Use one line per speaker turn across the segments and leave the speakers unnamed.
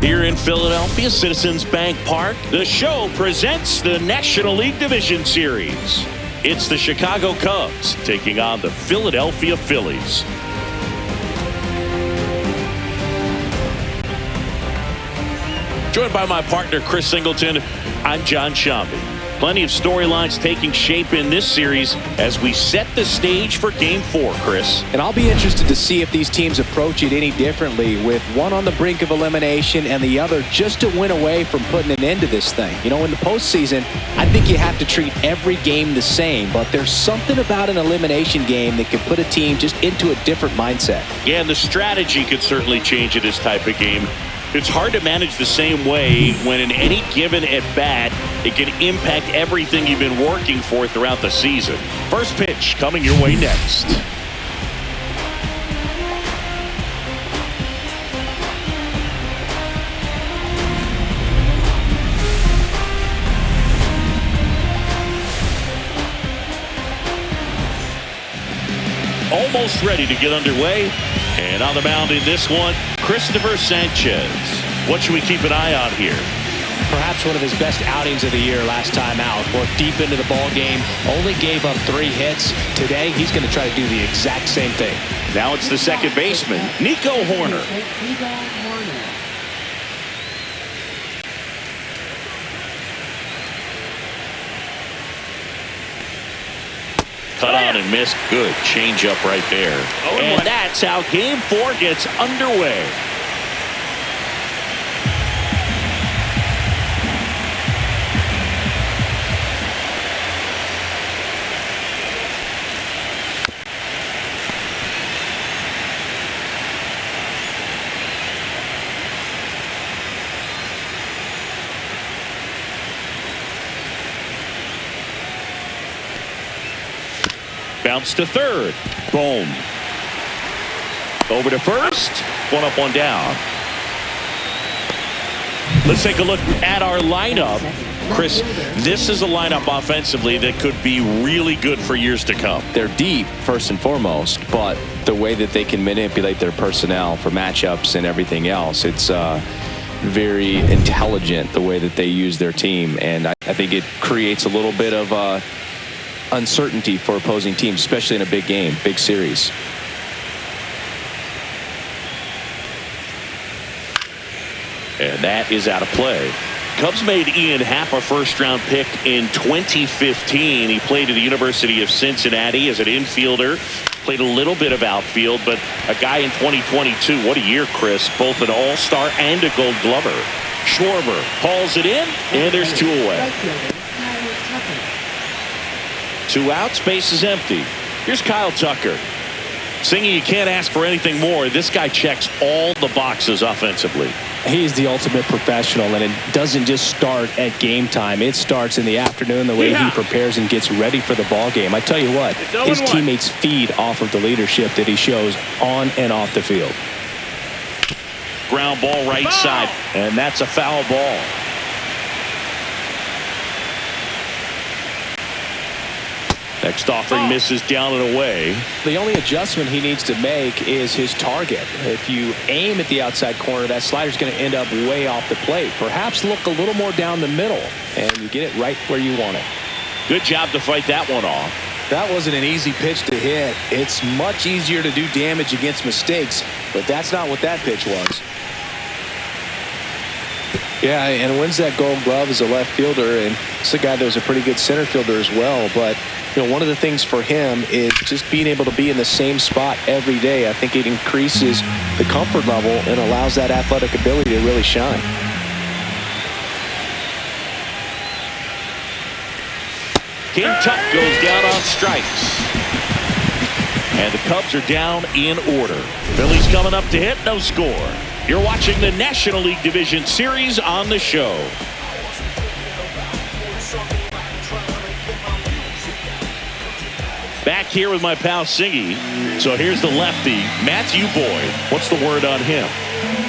Here in Philadelphia, Citizens Bank Park, the show presents the National League Division Series. It's the Chicago Cubs taking on the Philadelphia Phillies. Joined by my partner, Chris Singleton, I'm John Shambi. Plenty of storylines taking shape in this series as we set the stage for Game 4, Chris.
And I'll be interested to see if these teams approach it any differently, with one on the brink of elimination and the other just to win away from putting an end to this thing. You know, in the postseason, I think you have to treat every game the same, but there's something about an elimination game that could put a team just into a different mindset.
Yeah, and the strategy could certainly change in this type of game. It's hard to manage the same way when in any given at-bat, it can impact everything you've been working for throughout the season. First pitch coming your way next. Almost ready to get underway. And on the mound in this one, Christopher Sanchez. What should we keep an eye on here?
Perhaps one of his best outings of the year last time out. Worked deep into the ball game, only gave up 3 hits. Today, he's going to try to do the exact same thing.
Now it's the second baseman, Nico Horner. Cut on and missed. Good changeup right there. And that's how Game 4 gets underway. Bounce to third. Boom. Over to first. One up, one down. Let's take a look at our lineup. Chris, this is a lineup offensively that could be really good for years to come.
They're deep, first and foremost, but the way that they can manipulate their personnel for matchups and everything else, it's very intelligent the way that they use their team. And I think it creates a little bit of uncertainty for opposing teams, especially in a big game, big series.
And that is out of play. Cubs made Ian Happ a first-round pick in 2015. He played at the University of Cincinnati as an infielder. Played a little bit of outfield, but a guy in 2022. What a year, Chris. Both an all-star and a gold glover. Schwarber hauls it in, and there's 2 away. 2 outs, base is empty. Here's Kyle Tucker. Singing, you can't ask for anything more. This guy checks all the boxes offensively.
He's the ultimate professional, and it doesn't just start at game time. It starts in the afternoon, the way he prepares and gets ready for the ball game. I tell you what, his teammates feed off of the leadership that he shows on and off the field.
Ground ball right side, and that's a foul ball. Next offering misses down and away.
The only adjustment he needs to make is his target. If you aim at the outside corner, that slider's going to end up way off the plate. Perhaps look a little more down the middle, and you get it right where you want it.
Good job to fight that one off.
That wasn't an easy pitch to hit. It's much easier to do damage against mistakes, but that's not what that pitch was. Yeah, and wins that gold glove as a left fielder, and it's a guy that was a pretty good center fielder as well. But you know, one of the things for him is just being able to be in the same spot every day. I think it increases the comfort level and allows that athletic ability to really shine.
King Tut goes down on strikes. And the Cubs are down in order. Phillies coming up to hit, no score. You're watching the National League Division Series on the show. Back here with my pal Siggy. So here's the lefty, Matthew Boyd. What's the word on him?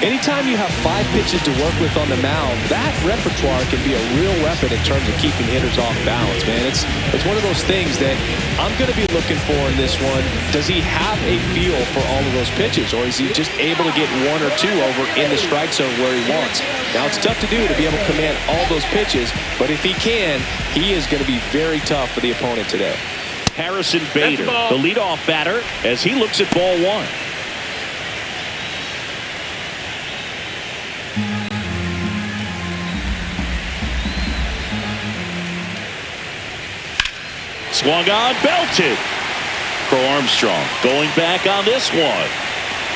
Anytime you have 5 pitches to work with on the mound, that repertoire can be a real weapon in terms of keeping hitters off balance, man. It's one of those things that I'm going to be looking for in this one. Does he have a feel for all of those pitches, or is he just able to get 1 or 2 over in the strike zone where he wants? Now, it's tough to do to be able to command all those pitches, but if he can, he is going to be very tough for the opponent today.
Harrison Bader, the leadoff batter, as he looks at ball 1. Swung on, belted. Crow Armstrong going back on this one.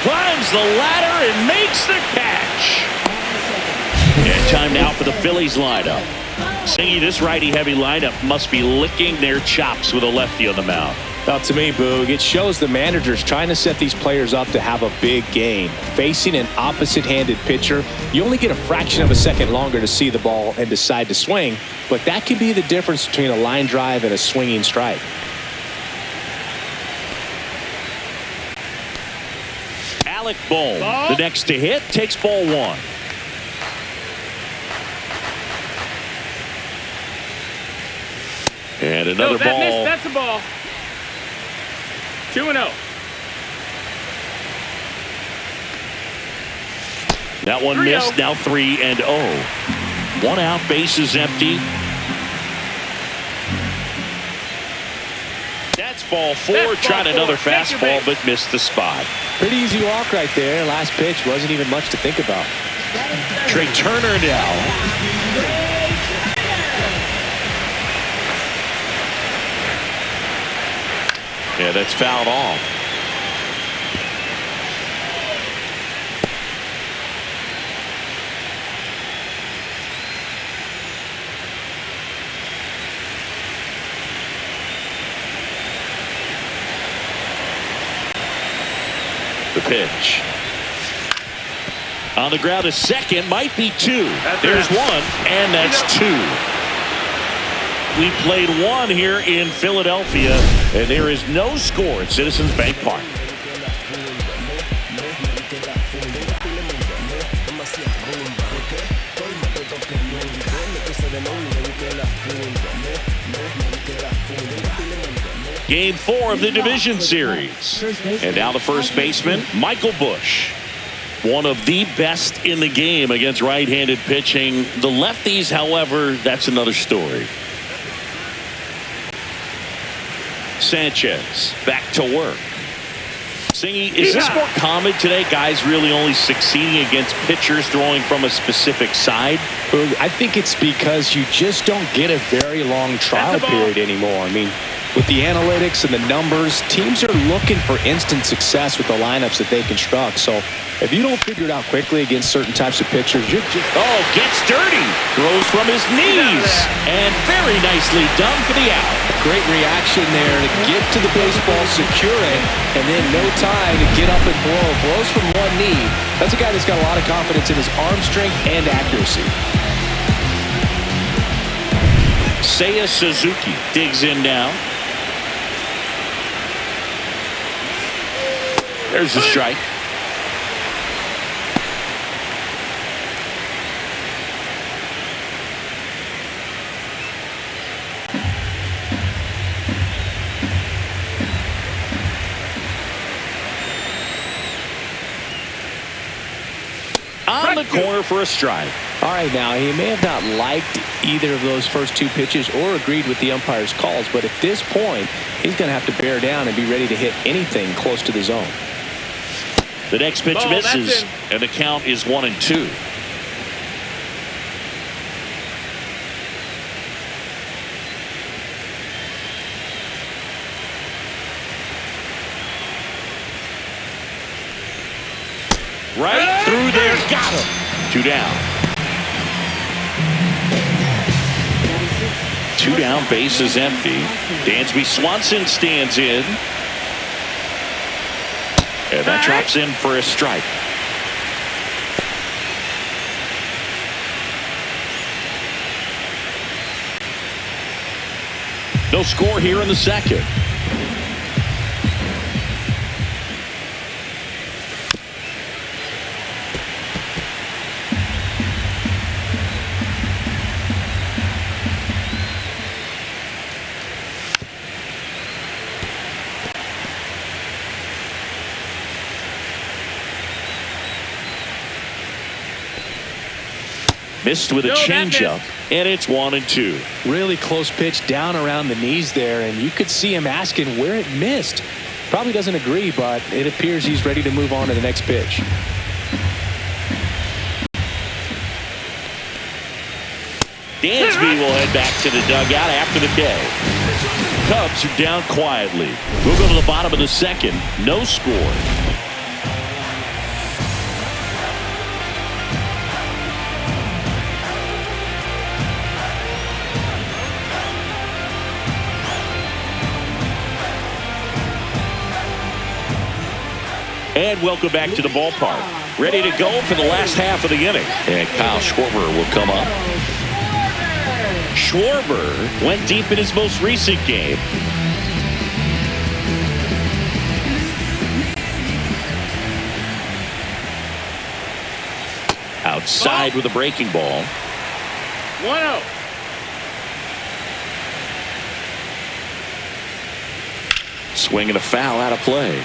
Climbs the ladder and makes the catch. And time now for the Phillies lineup. Singy, this righty-heavy lineup must be licking their chops with a lefty on the mound.
Well, to me, Boog, it shows the manager's trying to set these players up to have a big game. Facing an opposite-handed pitcher, you only get a fraction of a second longer to see the ball and decide to swing, but that can be the difference between a line drive and a swinging strike.
Alec Bohm, the next to hit, takes ball 1. And another ball.
That's a ball. 2-0.
That one missed. Now 3-0. 1 out, bases empty. That's ball 4. Tried another fastball, but missed the spot.
Pretty easy walk right there. Last pitch wasn't even much to think about.
Trey Turner now. Yeah, that's fouled off. The pitch. On the ground, a second, might be 2. There's 1, and that's 2. We played 1 here in Philadelphia, and there is no score at Citizens Bank Park. Game 4 of the division series. And now the first baseman, Michael Busch. One of the best in the game against right-handed pitching. The lefties, however, that's another story. Sanchez back to work. Singy, is this more common today? Guys really only succeeding against pitchers throwing from a specific side?
I think it's because you just don't get a very long trial period anymore. I mean, with the analytics and the numbers, teams are looking for instant success with the lineups that they construct. So if you don't figure it out quickly against certain types of pitchers, you're just...
Oh, gets dirty. Throws from his knees. And very nicely done for the out.
Great reaction there to get to the baseball, secure it, and then no time to get up and throw. Blows from one knee. That's a guy that's got a lot of confidence in his arm strength and accuracy.
Seiya Suzuki digs in now. There's the strike. On the corner for a strike.
All right, now, he may have not liked either of those first 2 pitches or agreed with the umpire's calls, but at this point, he's going to have to bear down and be ready to hit anything close to the zone.
The next pitch misses, and the count is 1-2. Right through there, got him. 2 down. 2 down, base is empty. Dansby Swanson stands in. And that drops in for a strike. No score here in the second. Missed with a changeup, and it's 1-2.
Really close pitch down around the knees there, and you could see him asking where it missed. Probably doesn't agree, but it appears he's ready to move on to the next pitch.
Dansby will head back to the dugout after the K. Cubs are down quietly. We'll go to the bottom of the second. No score. And welcome back to the ballpark. Ready to go for the last half of the inning. And Kyle Schwarber will come up. Schwarber went deep in his most recent game. Outside with a breaking ball.
1-0.
Swing and a foul out of play.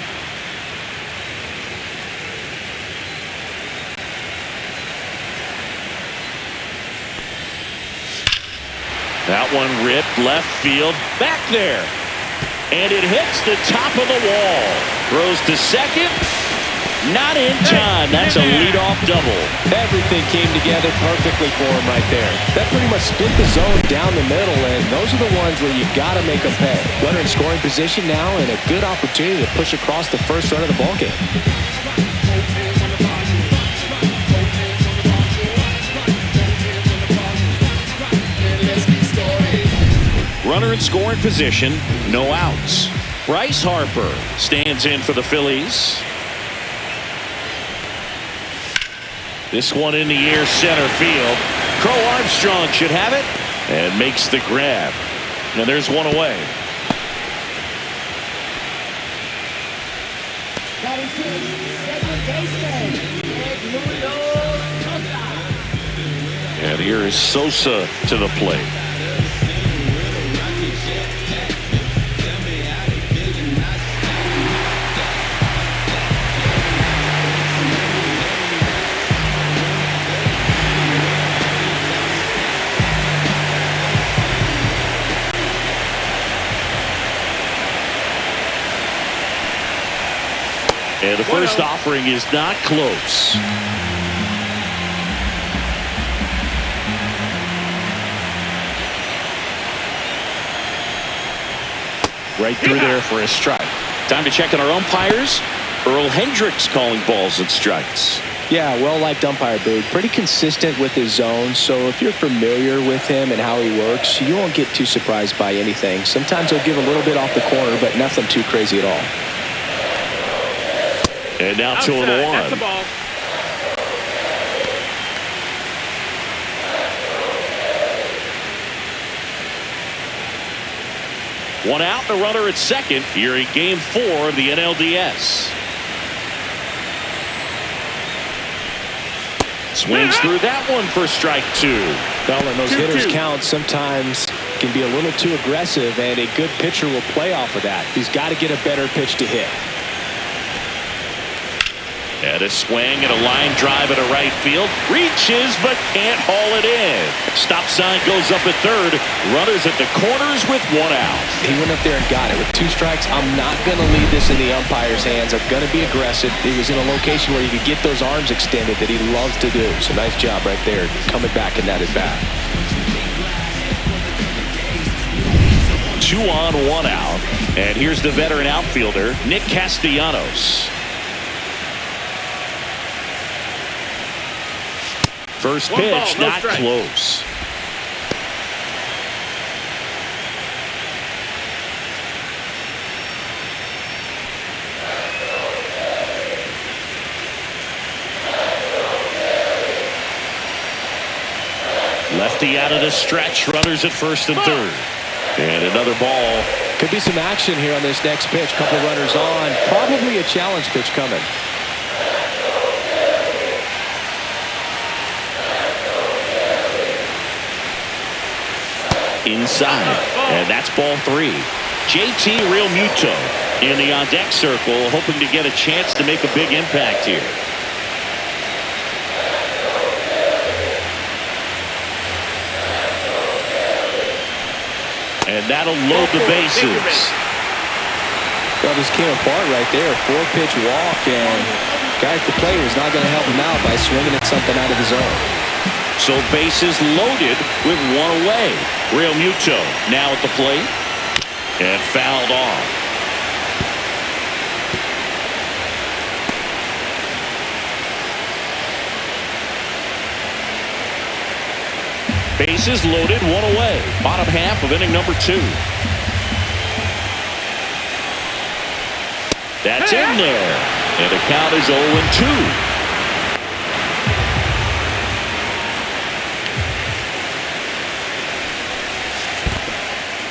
That one ripped left field, back there. And it hits the top of the wall. Throws to second. Not in time. That's a leadoff double.
Everything came together perfectly for him right there. That pretty much split the zone down the middle, and those are the ones where you got to make them pay. Runner in scoring position now, and a good opportunity to push across the first run of the ballgame.
Runner in scoring position, no outs. Bryce Harper stands in for the Phillies. This one in the air, center field. Crow Armstrong should have it and makes the grab. Now there's one away. And here is Sosa to the plate. And the first offering is not close. Right through there for a strike. Time to check on our umpires. Earl Hendricks calling balls and strikes.
Yeah, well-liked umpire, Boog. Pretty consistent with his zone, so if you're familiar with him and how he works, you won't get too surprised by anything. Sometimes he'll give a little bit off the corner, but nothing too crazy at all.
And now 2-1.
That's the ball.
One out, the runner at second here in Game 4 of the NLDS. Swings through that one for strike 2.
Well, and those hitters count sometimes can be a little too aggressive, and a good pitcher will play off of that. He's got to get a better pitch to hit.
And a swing and a line drive at a right field. Reaches but can't haul it in. Stop sign goes up at third. Runners at the corners with one out.
He went up there and got it with 2 strikes. I'm not going to leave this in the umpire's hands. I'm going to be aggressive. He was in a location where he could get those arms extended that he loves to do. So nice job right there coming back in that at bat.
2 on, 1 out. And here's the veteran outfielder, Nick Castellanos. First pitch, not close. Lefty out of the stretch, runners at first and third. And another ball.
Could be some action here on this next pitch. Couple runners on. Probably a challenge pitch coming.
Inside, and that's ball 3. JT Realmuto in the on-deck circle, hoping to get a chance to make a big impact here. And that'll load the bases.
Well, this came apart right there. 4-pitch walk, and guy at the plate is not going to help him out by swinging at something out of the zone.
So bases loaded with one away. Real Muto now at the plate and fouled off. Bases loaded, one away. Bottom half of inning number 2. That's in there. And the count is 0-2.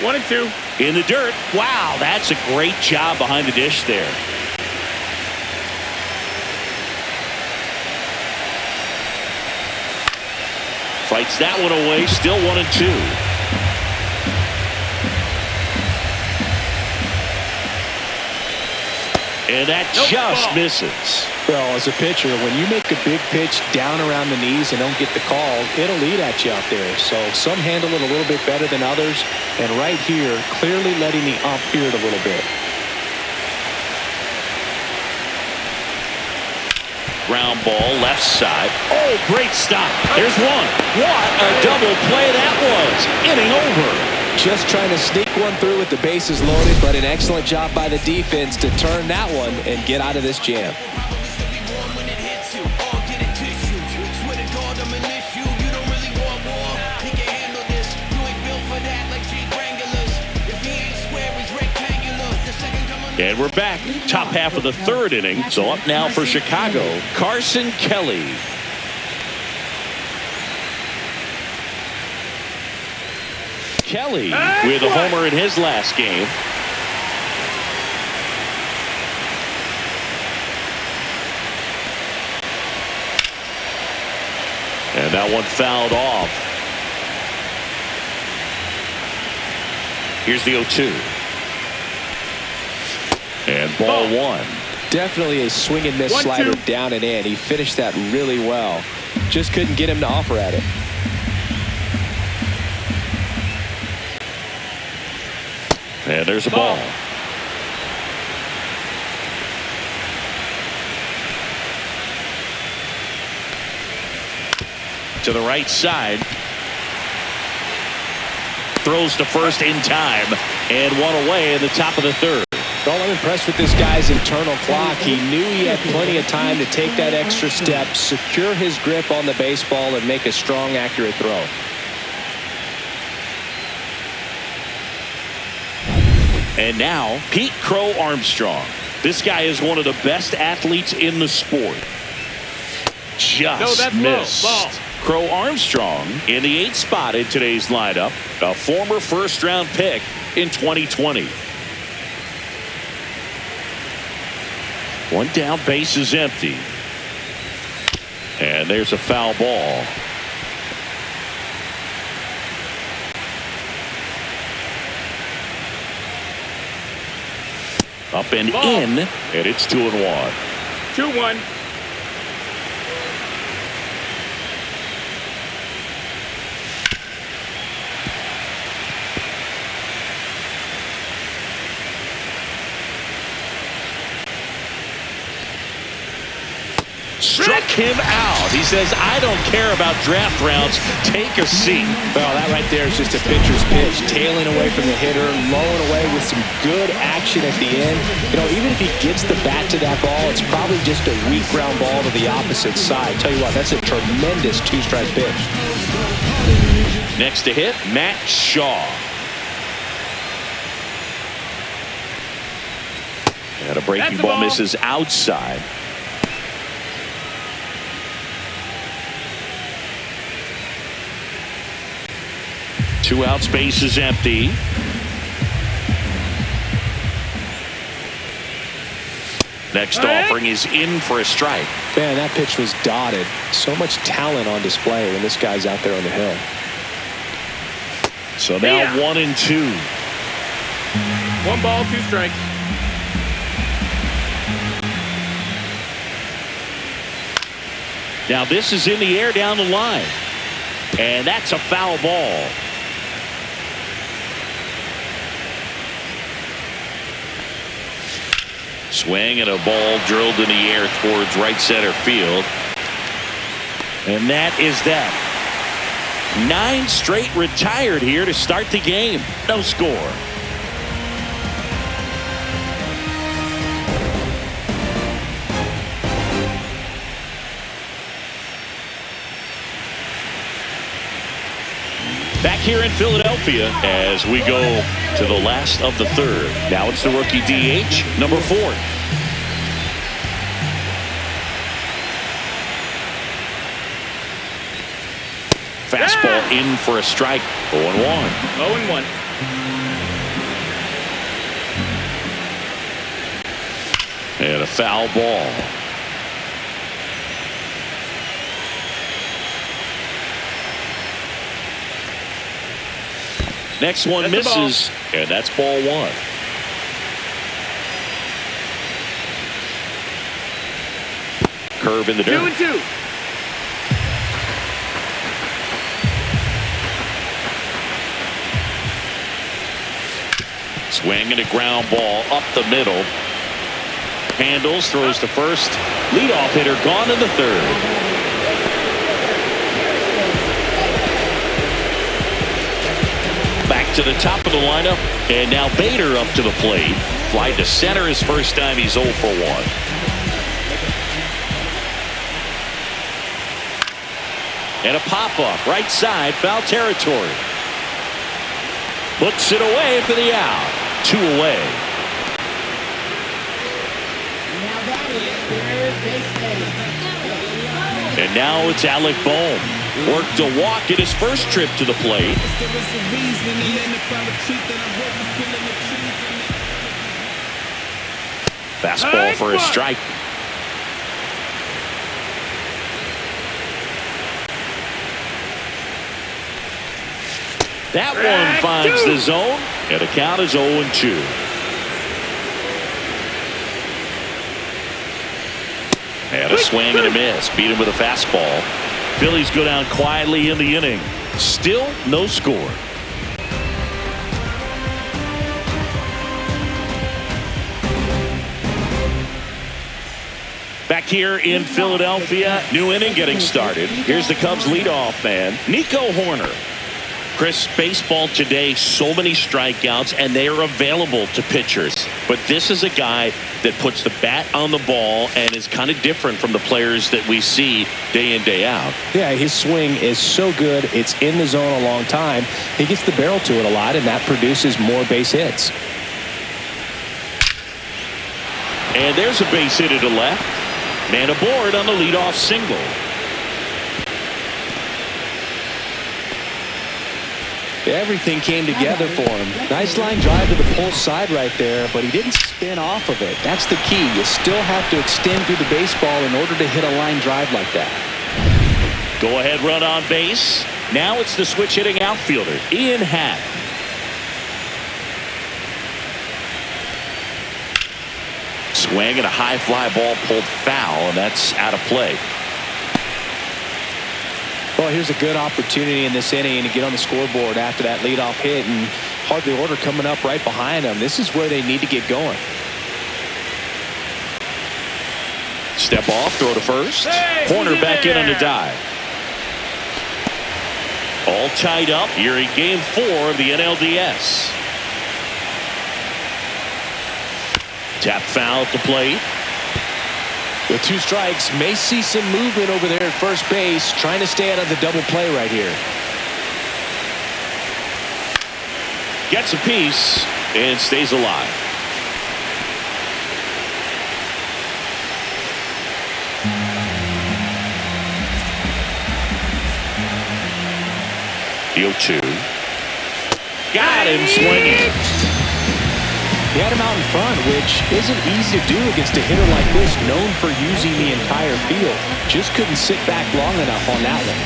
1-2.
In the dirt. Wow, that's a great job behind the dish there. Fights that one away. Still 1-2. And that just misses.
Well, as a pitcher, when you make a big pitch down around the knees and don't get the call, it'll eat at you out there. So some handle it a little bit better than others. And right here, clearly letting the ump hear it a little bit.
Ground ball left side. Oh, great stop. There's one. What a double play that was. Inning over.
Just trying to sneak one through with the bases loaded, but an excellent job by the defense to turn that one and get out of this jam.
And we're back. Top half of the 3rd inning. So up now for Chicago, Carson Kelly. Kelly with a homer in his last game. And that one fouled off. Here's the 0-2. And ball 1.
Definitely a swing and miss slider down and in. He finished that really well. Just couldn't get him to offer at it.
And there's a ball. To the right side. Throws to first in time. And one away in the top of the 3rd.
Well, I'm impressed with this guy's internal clock. He knew he had plenty of time to take that extra step, secure his grip on the baseball, and make a strong, accurate throw.
And now, Pete Crow Armstrong. This guy is one of the best athletes in the sport. Just missed. Crow Armstrong in the 8th spot in today's lineup. A former 1st-round pick in 2020. One down, base is empty. And there's a foul ball. Up and in, and it's 2-1.
2-1.
Struck him out. He says, I don't care about draft rounds. Take a seat.
Well, that right there is just a pitcher's pitch. Tailing away from the hitter, lowing away with some good action at the end. You know, even if he gets the bat to that ball, it's probably just a weak ground ball to the opposite side. Tell you what, that's a tremendous 2-strike pitch.
Next to hit, Matt Shaw. And a breaking ball misses outside. Two outs, base is empty. Next offering is in for a strike.
Man, that pitch was dotted. So much talent on display when this guy's out there on the hill.
So now 1-2.
1 ball, 2 strikes.
Now this is in the air down the line. And that's a foul ball. Swing and a ball drilled in the air towards right center field. And that is that. 9 straight retired here to start the game. No score. Back here in Philadelphia as we go to the last of the third. Now it's the rookie DH, number 4. Fastball in for a strike. 0-1.
0-1.
And a foul ball. Next one misses, and that's ball 1. Curve in the dirt.
2-2.
Swing and a ground ball up the middle. Handles, throws to first. Leadoff hitter gone in the third. Back to the top of the lineup, and now Bader up to the plate. Fly to center his first time. He's 0 for 1. And a pop-up right side, foul territory. Puts it away for the out. 2 away. And now it's Alec Bohm. Worked a walk in his first trip to the plate. Fastball for a strike. That one finds the zone, and the count is 0-2. And a swing and a miss. Beat him with a fastball. Phillies go down quietly in the inning. Still no score. Back here in Philadelphia, new inning getting started. Here's the Cubs leadoff man, Nico Horner. Chris, baseball today, so many strikeouts, and they are available to pitchers. But this is a guy that puts the bat on the ball and is kind of different from the players that we see day in, day out.
Yeah, his swing is so good. It's in the zone a long time. He gets the barrel to it a lot, and that produces more base hits.
And there's a base hit to left. Man aboard on the leadoff single.
Everything came together for him. Nice line drive to the pull side right there, but he didn't spin off of it. That's the key. You still have to extend through the baseball in order to hit a line drive like that.
Go ahead run on base. Now it's the switch hitting outfielder, Ian Happ. Swing and a high fly ball pulled foul, and that's out of play.
Well, here's a good opportunity in this inning to get on the scoreboard after that leadoff hit, and hardly order coming up right behind them. This is where they need to get going.
Step off, throw to first. Horner back in on the dive. All tied up here in Game 4 of the NLDS. Tap foul at the plate.
With 2 strikes, may see some movement over there at first base, trying to stay out of the double play right here.
Gets a piece and stays alive. The 0-2. Got him swinging.
He had him out in front, which isn't easy to do against a hitter like this, known for using the entire field. Just couldn't sit back long enough on that one.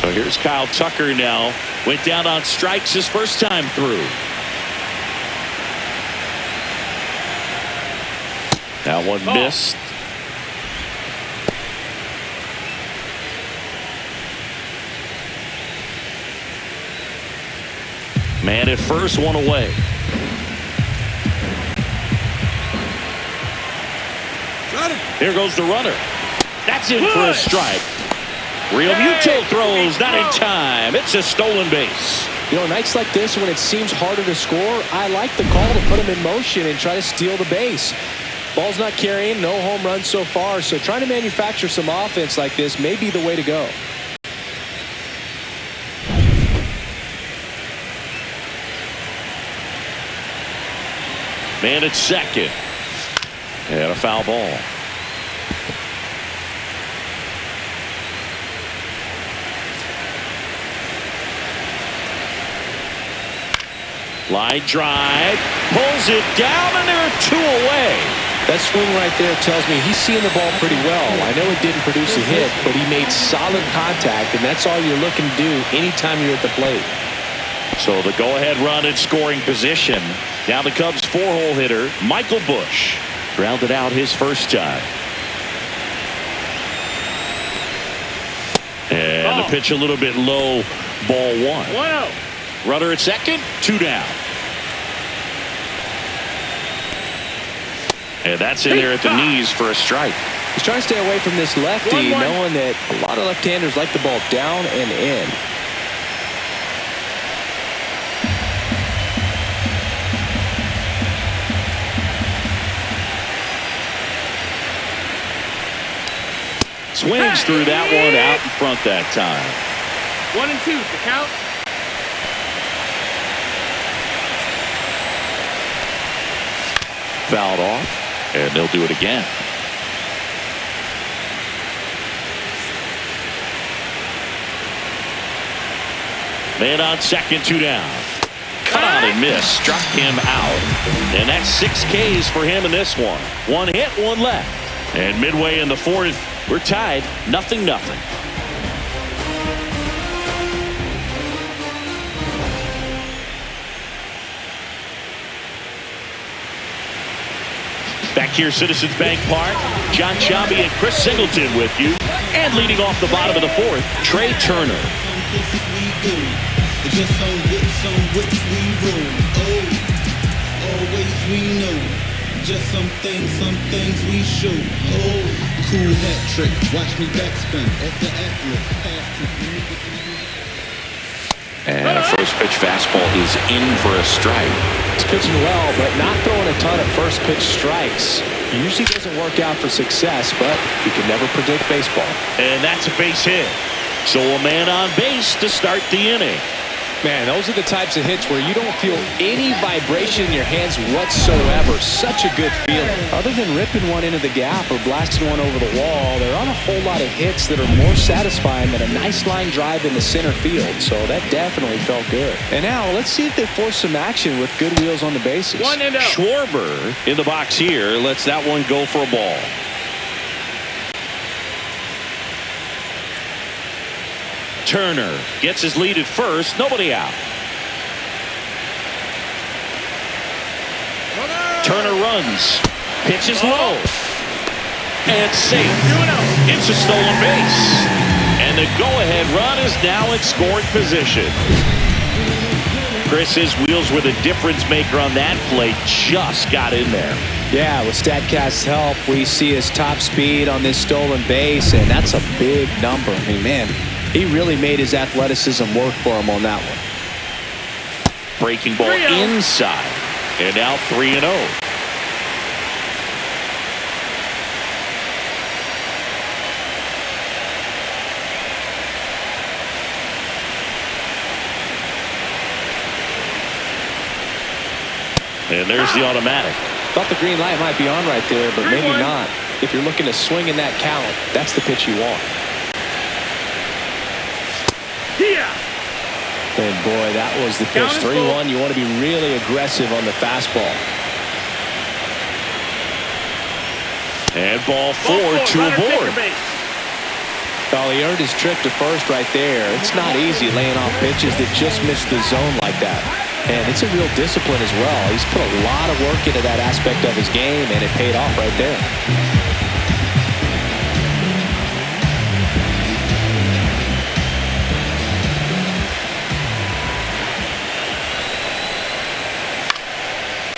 So here's Kyle Tucker now. Went down on strikes his first time through. That one missed. Man at first, one away. Here goes the runner. That's in for a strike. Real Muto throws, not in time. It's a stolen base.
You know, nights like this when it seems harder to score, I like the call to put him in motion and try to steal the base. Ball's not carrying, no home runs so far, so trying to manufacture some offense like this may be the way to go.
Man at second. And a foul ball. Line drive, pulls it down, and there are two away.
That swing right there tells me he's seeing the ball pretty well. I know it didn't produce a hit, but he made solid contact, and that's all you're looking to do anytime you're at the plate.
So the go-ahead run in scoring position. Now the Cubs' four-hole hitter, Michael Busch, grounded out his first time. And the pitch a little bit low, ball one.
1-0.
Runner at second, two down. And that's in there at the knees for a strike.
He's trying to stay away from this lefty, knowing that a lot of left-handers like the ball down and in.
Swings through that one out in front that time.
1-2, the count.
Fouled off, and they'll do it again. Man on second, two down. Cut on and miss, struck him out. And that's 6 Ks for him in this one. One hit, one left. And midway in the fourth, we're tied, 0-0. Back here, Citizens Bank Park, John Sciambi and Chris Singleton with you. And leading off the bottom of the fourth, Trey Turner.
Just on which we roll. Oh, always we know. Just some things we show. Oh, cool hat trick. Watch me backspin off the Atlas.
And a first pitch fastball is in for a strike.
He's pitching well, but not throwing a ton of first pitch strikes. Usually doesn't work out for success, but you can never predict baseball.
And that's a base hit. So a man on base to start the inning.
Man, those are the types of hits where you don't feel any vibration in your hands whatsoever. Such a good feeling. Other than ripping one into the gap or blasting one over the wall, there aren't a whole lot of hits that are more satisfying than a nice line drive in the center field. So that definitely felt good. And now let's see if they force some action with good wheels on the bases.
1-0.
Schwarber in the box here lets that one go for a ball. Turner gets his lead at first. Nobody out. Turner runs. Pitches low. And safe. It's a stolen base. And the go-ahead run is now in scoring position. Chris, his wheels were the difference maker on that play. Just got in there.
Yeah, with StatCast's help, we see his top speed on this stolen base, and that's a big number. I mean, man, he really made his athleticism work for him on that one.
Breaking ball inside. And now 3-0. And there's the automatic.
Thought the green light might be on right there, but maybe not. If you're looking to swing in that count, that's the pitch you want. And boy, that was the pitch. 3-1. You want to be really aggressive on the fastball.
And ball 4 to aboard.
Well, he earned his trip to first right there. It's not easy laying off pitches that just miss the zone like that. And it's a real discipline as well. He's put a lot of work into that aspect of his game, and it paid off right there.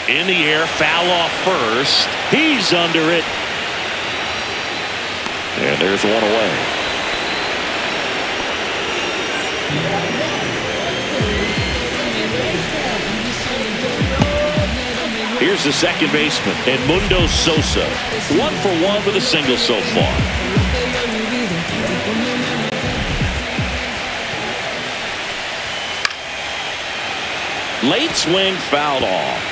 In the air, foul off first. He's under it. And there's one away. Here's the second baseman, Edmundo Sosa. 1 for 1 with a single so far. Late swing fouled off.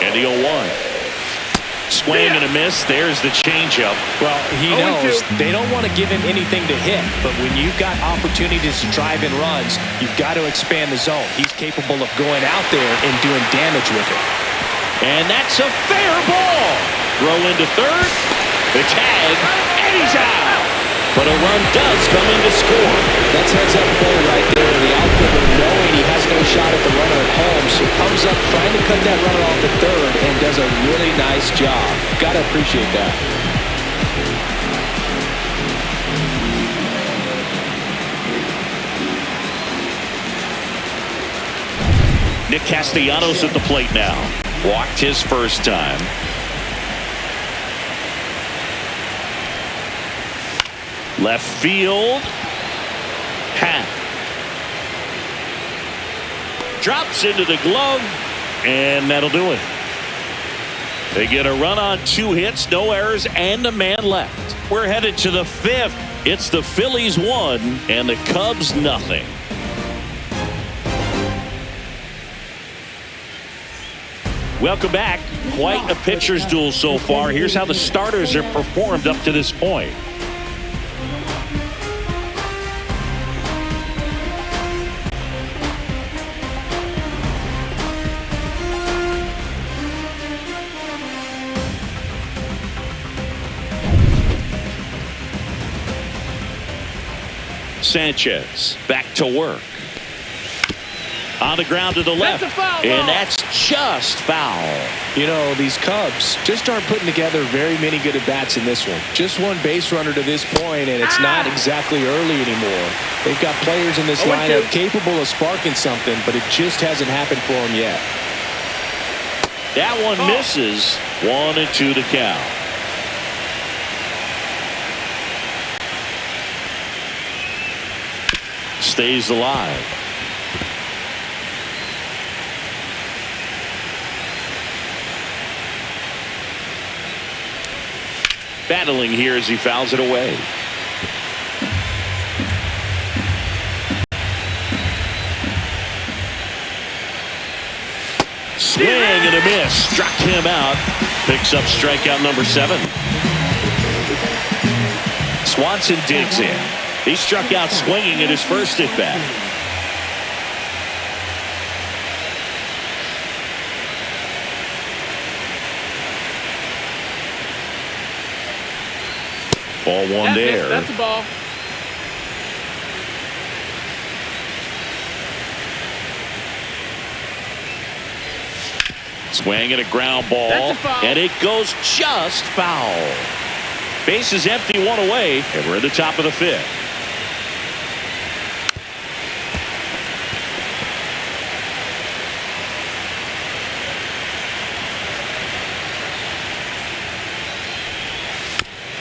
And the 0-1. Swing and a miss. There's the changeup.
Well, he knows they don't want to give him anything to hit, but when you've got opportunities to drive in runs, you've got to expand the zone. He's capable of going out there and doing damage with it.
And that's a fair ball. Throw into third. The tag, and he's out. But a run does come in to score.
That's heads-up play right there. The outfielder, knowing he has no shot at the runner at home, so comes up trying to cut that runner off at third and does a really nice job. Got to appreciate that.
Nick Castellanos at the plate now. Walked his first time. Left field. Hat. Drops into the glove, and that'll do it. They get a run on 2 hits, no errors, and a man left. We're headed to the 5th. It's the Phillies 1 and the Cubs nothing. Welcome back. Quite a pitcher's duel so far. Here's how the starters have performed up to this point. Sanchez back to work. On the ground to the left. And that's just foul.
You know, these Cubs just aren't putting together very many good at-bats in this one. Just one base runner to this point, and it's not exactly early anymore. They've got players in this lineup capable of sparking something, but it just hasn't happened for them yet.
That one misses. 1-2 to count. Stays alive. Battling here as he fouls it away. Swing and a miss. Struck him out. Picks up strikeout number 7. Swanson digs in. He struck out swinging at his first at bat. Ball one there.
That's a ball.
Swing and a ground ball. And it goes just foul. Base is empty, 1 away, and we're at the top of the 5th.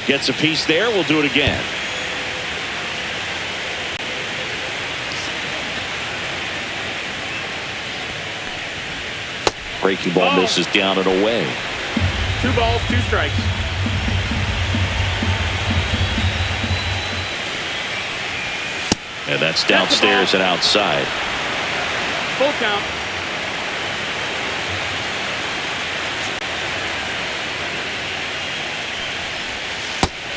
Gets a piece there. We'll do it again. Breaking ball misses down and away.
2 balls, 2 strikes.
And that's downstairs and outside.
Full count.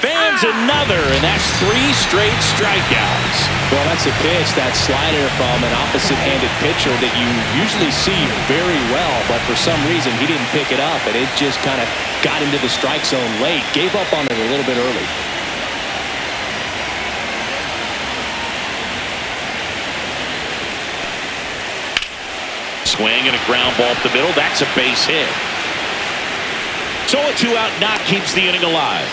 Fans another, and that's 3 straight strikeouts.
Well, that's a pitch, that slider from an opposite-handed pitcher that you usually see very well, but for some reason he didn't pick it up, and it just kind of got into the strike zone late. Gave up on it a little bit early.
Swing and a ground ball up the middle. That's a base hit. So a 2-out knock keeps the inning alive.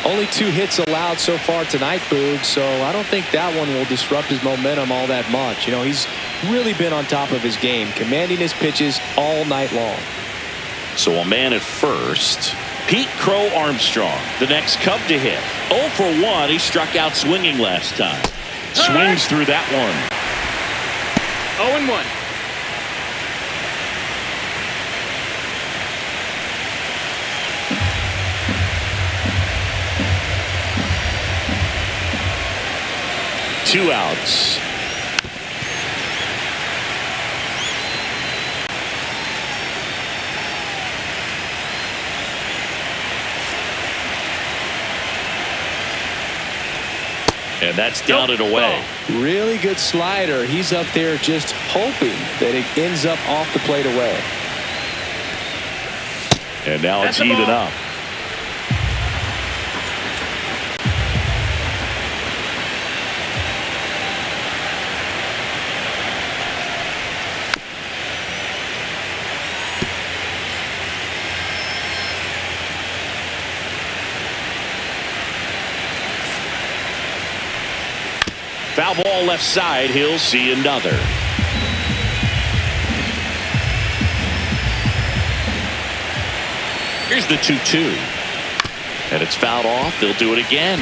Only 2 hits allowed so far tonight, Boog, so I don't think that one will disrupt his momentum all that much. You know, he's really been on top of his game, commanding his pitches all night long.
So a man at first. Pete Crow Armstrong, the next Cub to hit. 0 for 1. He struck out swinging last time. Swings through that one.
0-1.
Two outs. And that's down and away.
Really good slider. He's up there just hoping that it ends up off the plate away.
And now it's even up. Foul ball left side. He'll see another. Here's the 2-2. And it's fouled off. They'll do it again.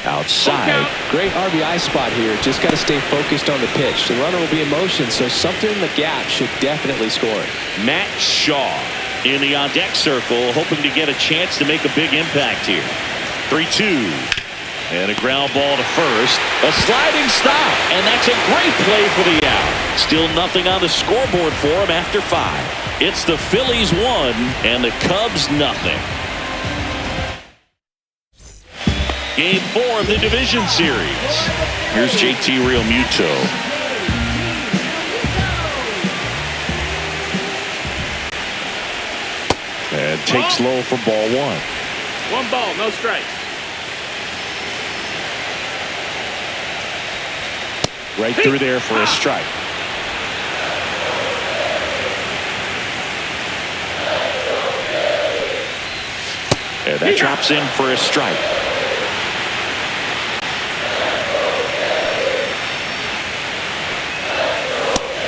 Outside.
Great RBI spot here. Just got to stay focused on the pitch. The runner will be in motion, so something in the gap should definitely score.
Matt Shaw in the on-deck circle, hoping to get a chance to make a big impact here. 3-2. And a ground ball to first. A sliding stop. And that's a great play for the out. Still nothing on the scoreboard for him after 5. It's the Phillies 1 and the Cubs nothing. Game 4 of the division series. Here's JT Realmuto. And takes low for ball 1.
1 ball, no strikes.
Right through there for a strike. And that drops in for a strike.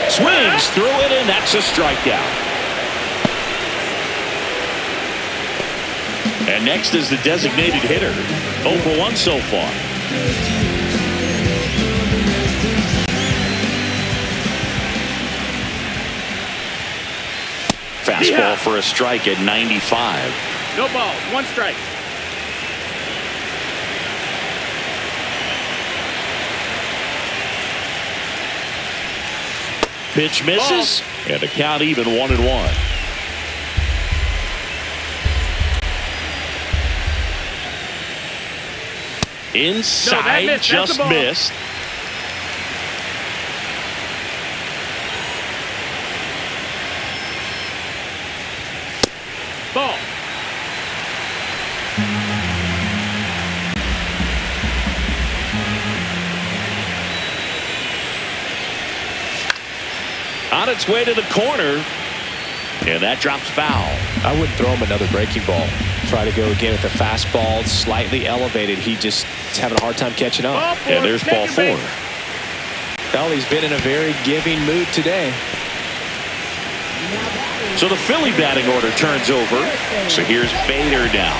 Swings through it, and that's a strikeout. And next is the designated hitter. 0 for 1 so far. Fastball for a strike at 95.
No balls, 1 strike.
Pitch misses, and the count even 1-1. Inside,
no,
just missed.
Ball.
On its way to the corner, and that drops foul.
I wouldn't throw him another breaking ball. Try to go again with the fastball, slightly elevated. He just is having a hard time catching up.
And there's ball 4.
Well, he's been in a very giving mood today.
So the Philly batting order turns over. So here's Bader now.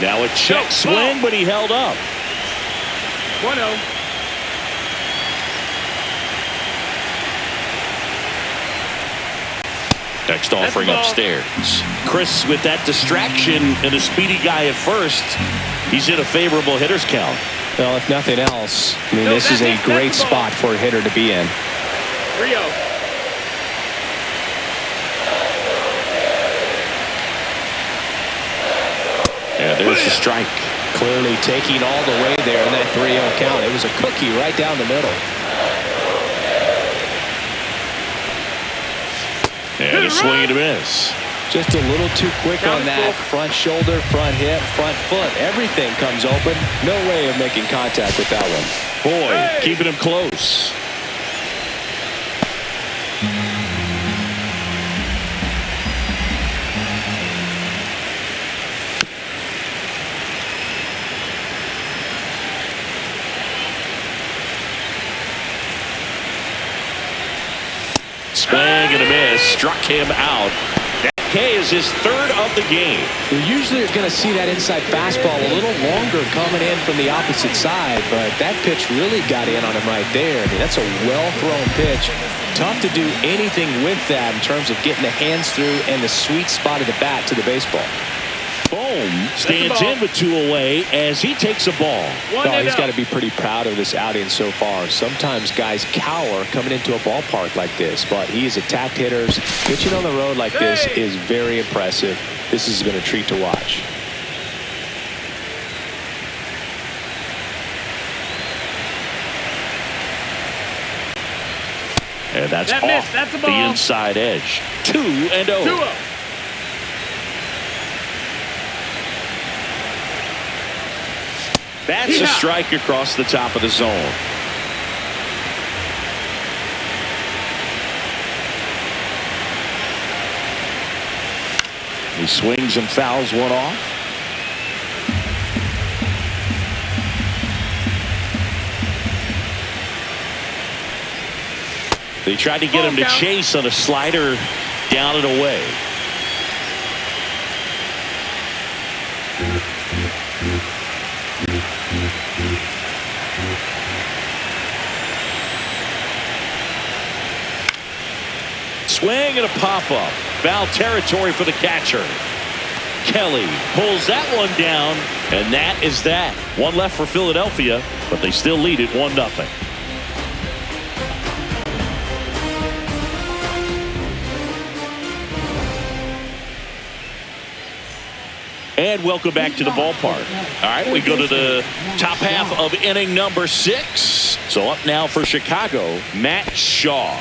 Now a check swing, but he held up.
1-0.
Next offering upstairs. Chris, with that distraction and a speedy guy at first, he's in a favorable hitter's count.
Well, if nothing else, I mean, this is a great spot for a hitter to be in.
3-0.
Yeah, there's the strike.
Clearly taking all the way there in that 3-0 count. It was a cookie right down the middle.
And a swing and a miss.
Just a little too quick on that front shoulder, front hip, front foot. Everything comes open. No way of making contact with that one.
Boy, keeping him close. Swing and a miss. Struck him out. That K is his third of the game.
We usually are going to see that inside fastball a little longer coming in from the opposite side, but that pitch really got in on him right there. I mean, that's a well-thrown pitch. Tough to do anything with that in terms of getting the hands through and the sweet spot of the bat to the baseball.
Bohm stands in with 2 away as he takes a ball.
He's got to be pretty proud of this outing so far. Sometimes guys cower coming into a ballpark like this, but he's attacked hitters. Pitching on the road like this is very impressive. This has been a treat to watch.
And that's off the inside edge. 2-0.
2-0.
That's a strike across the top of the zone. He swings and fouls one off. They tried to get him to chase on a slider down and away. Swing and a pop-up. Foul territory for the catcher. Kelly pulls that one down, and that is that. One left for Philadelphia, but they still lead it 1-0. And welcome back to the ballpark. All right, we go to the top half of inning number 6. So up now for Chicago, Matt Shaw.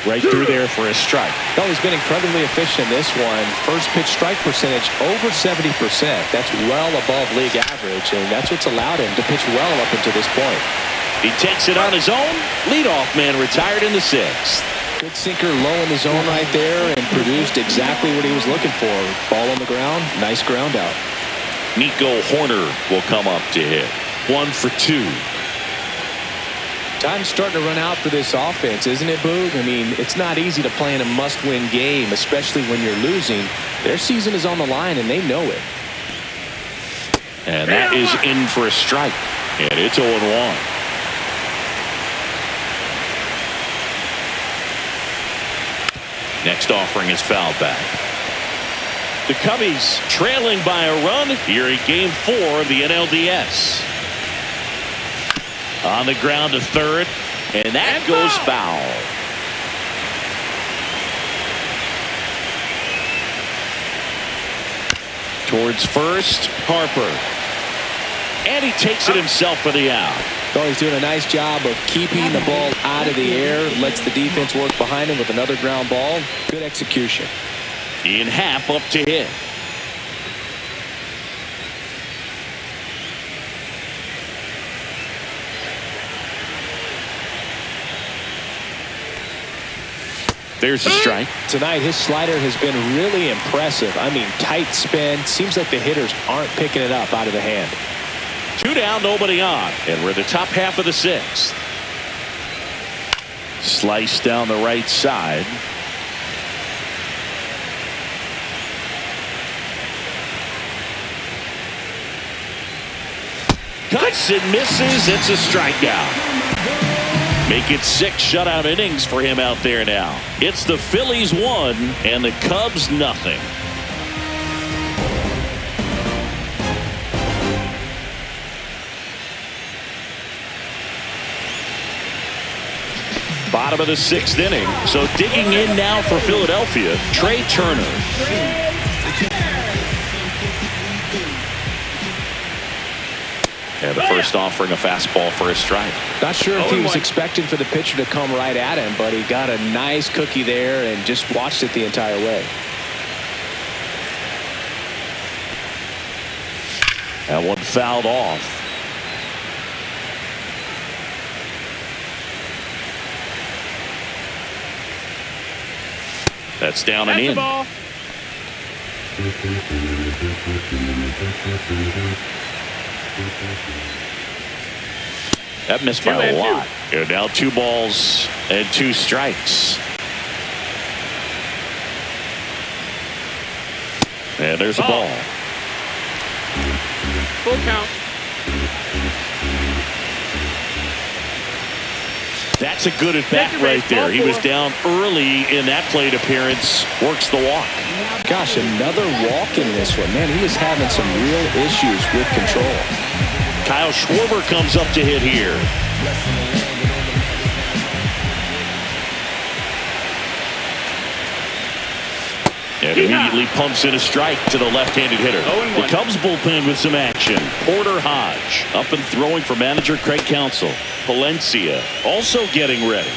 Right through there for a strike.
Oh, he's been incredibly efficient in this one. First pitch strike percentage over 70%. That's well above league average, and that's what's allowed him to pitch well up until this point.
He takes it on his own. Leadoff man retired in the 6th.
Good sinker low in the zone right there and produced exactly what he was looking for. Ball on the ground. Nice ground out.
Nico Horner will come up to hit. 1 for 2.
Time's starting to run out for this offense, isn't it, Boog? I mean, it's not easy to play in a must-win game, especially when you're losing. Their season is on the line, and they know it.
And that is in for a strike. And it's 0-1. Next offering is fouled back. The Cubbies trailing by a run here in Game 4 of the NLDS. On the ground to third, and that goes foul. Towards first, Harper. And he takes it himself for the out.
Oh, he's doing a nice job of keeping the ball out of the air. Lets the defense work behind him with another ground ball. Good execution.
Ian Happ up to hit. There's a strike.
Tonight, his slider has been really impressive. I mean, tight spin. Seems like the hitters aren't picking it up out of the hand.
2 down, nobody on. And we're the top half of the 6th. Slice down the right side. Cuts and misses. It's a strikeout. Make it 6 shutout innings for him out there now. It's the Phillies 1 and the Cubs nothing. bottom of the 6th inning. So digging in now for Philadelphia, Trey Turner. And the first offering a fastball for a strike.
Not sure if he was expecting for the pitcher to come right at him, but he got a nice cookie there and just watched it the entire way.
That one fouled off. That's down and in. That missed by a lot. And now 2 balls and 2 strikes. And there's a ball.
Full count.
That's a good at bat right there. He was down early in that plate appearance. Works the walk.
Gosh, another walk in this one. Man, he is having some real issues with control.
Kyle Schwarber comes up to hit here. And immediately pumps in a strike to the left-handed hitter. The Cubs bullpen with some action. Porter Hodge up and throwing for manager Craig Counsell. Palencia also getting ready.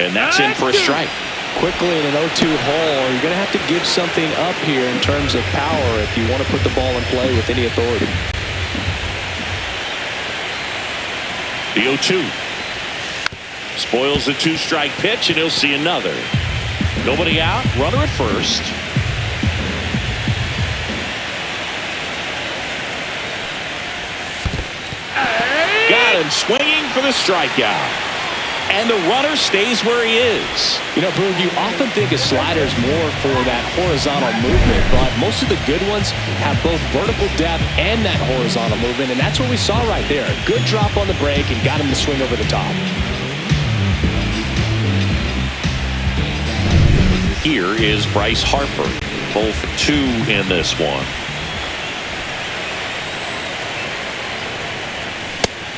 And that's in for a strike.
Quickly in an 0-2 hole, you're going to have to give something up here in terms of power if you want to put the ball in play with any authority.
The 0-2 spoils the 2-strike pitch, and he'll see another. Nobody out, runner at first. Got him swinging for the strikeout. And the runner stays where he is.
You know, Boog, you often think a slider is more for that horizontal movement, but most of the good ones have both vertical depth and that horizontal movement, and that's what we saw right there. Good drop on the break and got him to swing over the top.
Here is Bryce Harper, 0 for 2 in this one.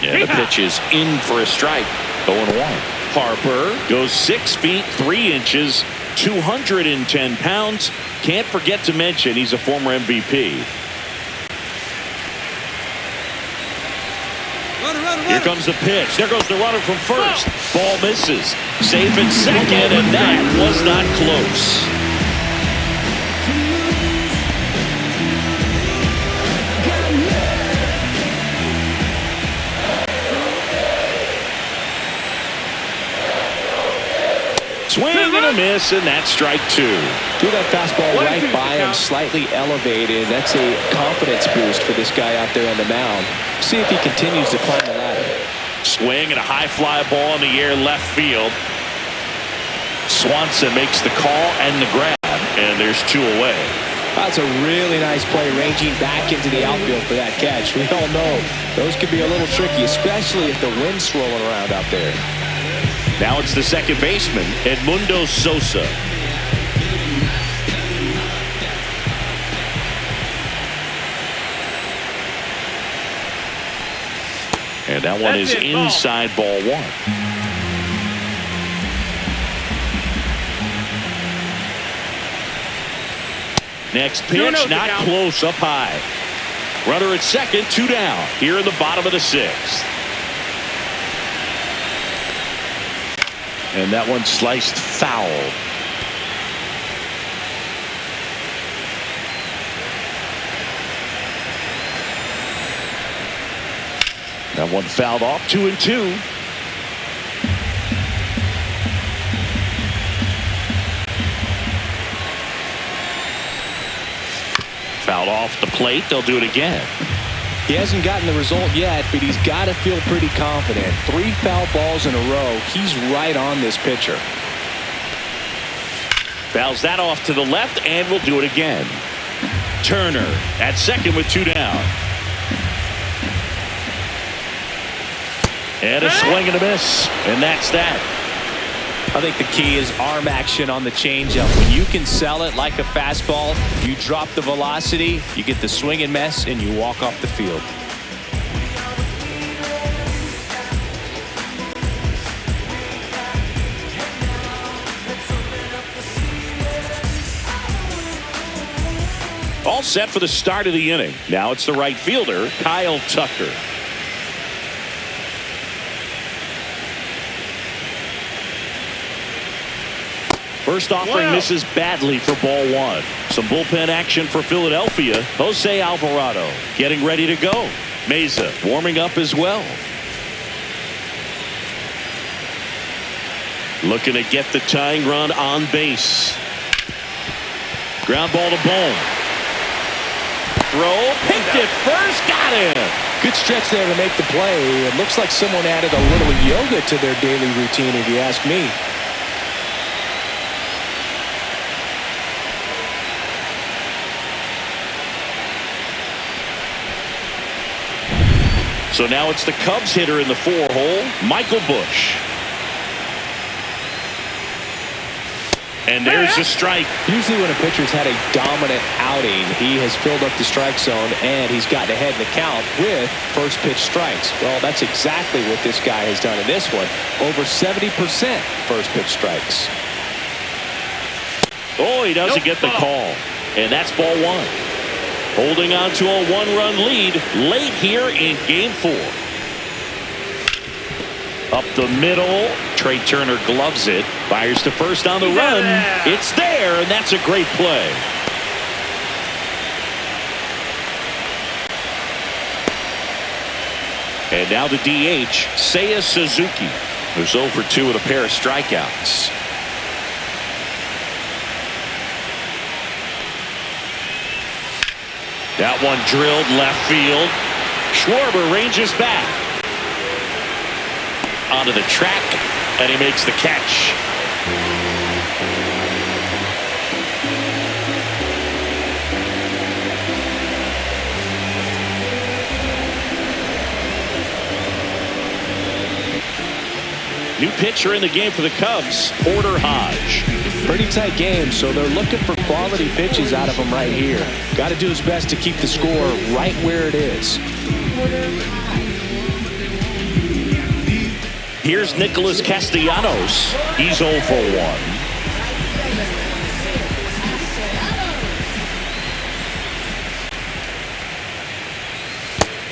And the pitch is in for a strike. 0-1. Harper goes 6 feet 3 inches, 210 pounds. Can't forget to mention he's a former MVP. Here comes the pitch. There goes the runner from first. Ball misses. Safe at second, and that was not close. Swing and a miss, and that's strike 2.
Threw that fastball right by him, slightly elevated. That's a confidence boost for this guy out there on the mound. See if he continues to climb the ladder.
Swing and a high fly ball in the air left field. Swanson makes the call and the grab, and there's 2 away.
That's a really nice play, ranging back into the outfield for that catch. We all know those could be a little tricky, especially if the wind's swirling around out there.
Now it's the second baseman, Edmundo Sosa. And that one is inside ball 1. Next pitch, not close, up high. Runner at second, 2 down. Here in the bottom of the 6th. And that one sliced foul. That one fouled off. 2-2. Fouled off the plate. They'll do it again.
He hasn't gotten the result yet, but he's got to feel pretty confident. 3 foul balls in a row. He's right on this pitcher.
Fouls that off to the left, and we'll do it again. Turner at second with 2 down. And a swing and a miss, and that's that.
I think the key is arm action on the changeup. When you can sell it like a fastball, you drop the velocity, you get the swing and miss, and you walk off the field.
All set for the start of the inning. Now it's the right fielder, Kyle Tucker. First offering misses badly for ball one. Some bullpen action for Philadelphia. Jose Alvarado getting ready to go. Meza warming up as well. Looking to get the tying run on base. Ground ball to Bone. Throw, picked it first, got him.
Good stretch there to make the play. It looks like someone added a little yoga to their daily routine, if you ask me.
So now it's the Cubs hitter in the 4-hole, Michael Busch. And there's a strike.
Usually when a pitcher's had a dominant outing, he has filled up the strike zone and he's gotten ahead in the count with first pitch strikes. Well, that's exactly what this guy has done in this one. Over 70% first pitch strikes.
Oh, he doesn't get the call. And that's ball one. Holding on to a one-run lead late here in game 4. Up the middle. Trey Turner gloves it. Fires to first on the run. It's there, and that's a great play. And now the DH, Seiya Suzuki, who's 0 for 2 with a pair of strikeouts. That one drilled left field. Schwarber ranges back. Onto the track, and he makes the catch. New pitcher in the game for the Cubs, Porter Hodge.
Pretty tight game, so they're looking for quality pitches out of him right here. Got to do his best to keep the score right where it is.
Here's Nicholas Castellanos. He's 0 for 1.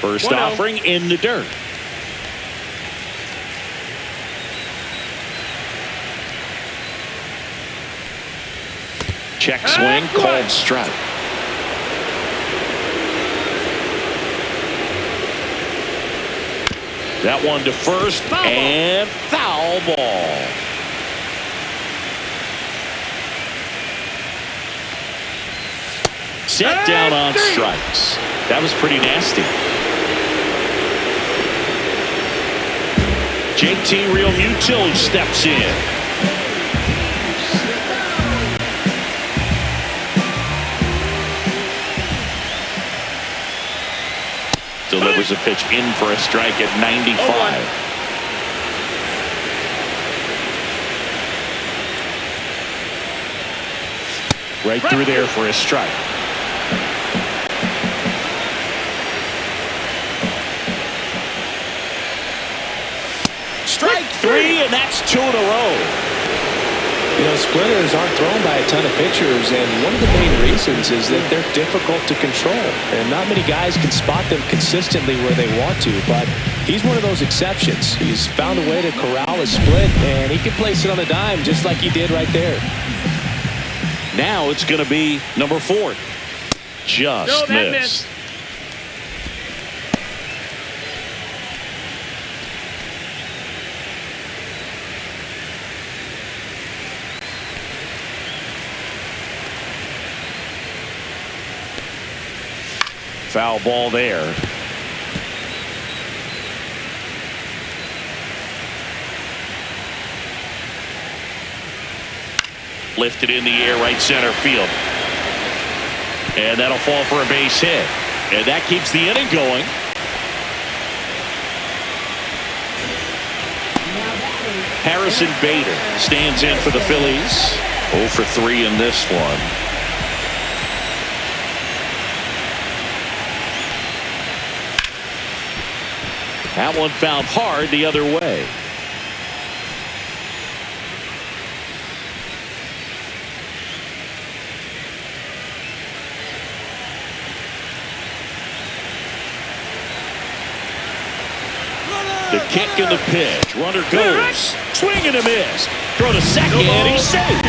First offering in the dirt. Check swing, called strike. That one to first, and foul ball. Set down on strikes. That was pretty nasty. JT Realmuto steps in. Delivers a pitch in for a strike at 95. Right through there for a strike. Strike 3, and that's 2 in a row.
You know, splitters aren't thrown by a ton of pitchers, and one of the main reasons is that they're difficult to control. And not many guys can spot them consistently where they want to, but he's one of those exceptions. He's found a way to corral a split, and he can place it on a dime just like he did right there.
Now it's going to be number 4. Just missed. Foul ball there. Lifted in the air, right center field. And that'll fall for a base hit. And that keeps the inning going. Harrison Bader stands in for the Phillies. 0 for 3 in this one. That one fouled hard the other way. The kick and the pitch. Runner goes. Swing and a miss. Throw to second. And he's safe.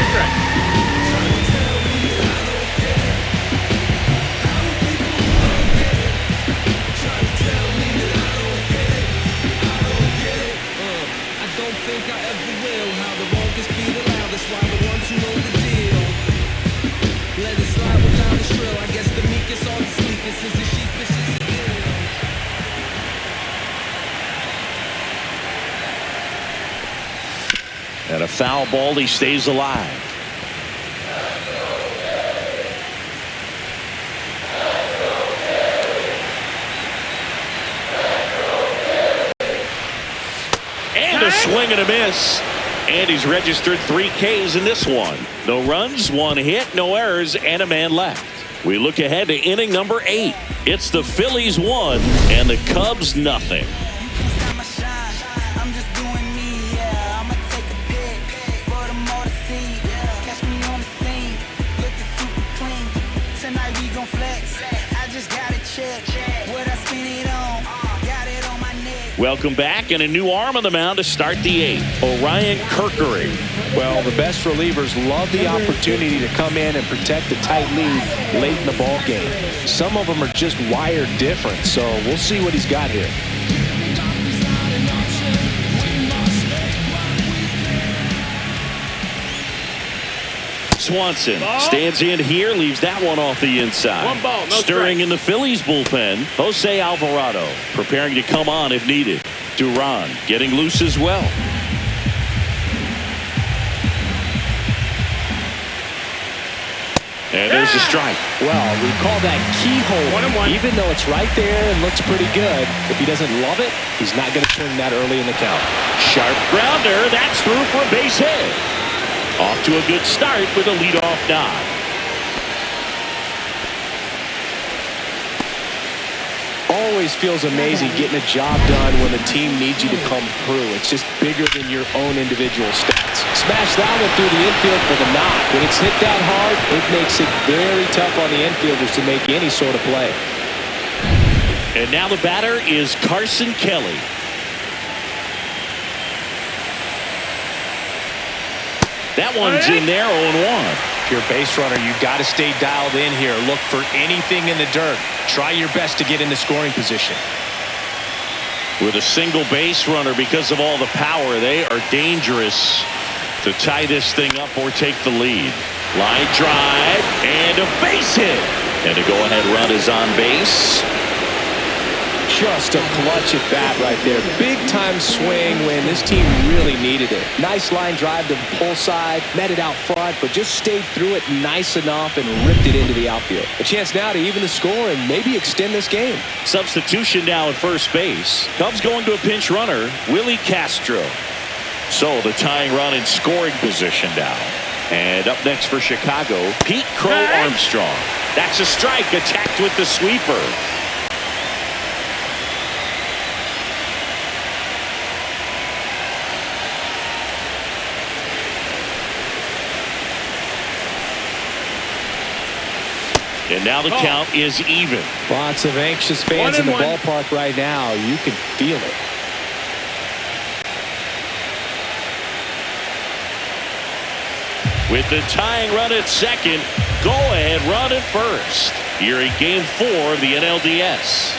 And a foul ball, he stays alive. And a swing and a miss. And he's registered 3 Ks in this one. No runs, 1 hit, no errors, and a man left. We look ahead to inning number 8. It's the Phillies 1 and the Cubs nothing. Welcome back, and a new arm on the mound to start the 8th. Orion Kirkery.
Well, the best relievers love the opportunity to come in and protect a tight lead late in the ball game. Some of them are just wired different, so we'll see what he's got here.
Swanson stands in here, leaves that one off the inside.
1 ball, no
Stirring
strike.
in the Phillies bullpen, Jose Alvarado preparing to come on if needed. Duran getting loose as well. And there's a strike.
Well, we call that keyhole.
1-1.
Even though it's right there and looks pretty good, if he doesn't love it, he's not going to swing that early in the count.
Sharp grounder. That's through for a base hit. Off to a good start with a leadoff nod.
Always feels amazing getting a job done when the team needs you to come through. It's just bigger than your own individual stats. Smash that one through the infield for the knock. When it's hit that hard, it makes it very tough on the infielders to make any sort of play.
And now the batter is Carson Kelly. That one's in there, 0-1.
If you're a base runner, you've got to stay dialed in here. Look for anything in the dirt. Try your best to get into scoring position.
With a single base runner, because of all the power, they are dangerous to tie this thing up or take the lead. Line drive and a base hit. And a go-ahead run is on base.
Just a clutch at bat right there. Big time swing when this team really needed it. Nice line drive to the pull side, met it out front, but just stayed through it nice enough and ripped it into the outfield. A chance now to even the score and maybe extend this game.
Substitution now at first base. Cubs going to a pinch runner, Willie Castro. So the tying run in scoring position now. And up next for Chicago, Pete Crow Armstrong. That's a strike, attacked with the sweeper. And now the count is even.
Lots of anxious fans in the
1-1.
ballpark right now. You can feel it.
With the tying run at second, go-ahead run at first. Here in Game 4 of the NLDS.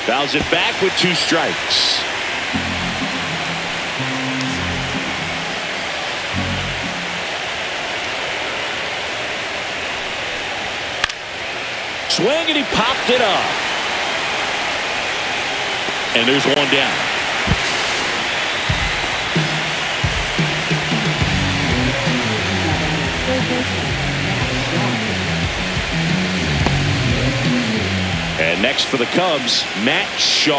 Fouls it back with 2 strikes. Swing and he popped it up. And there's one down. next for the Cubs, Matt Shaw.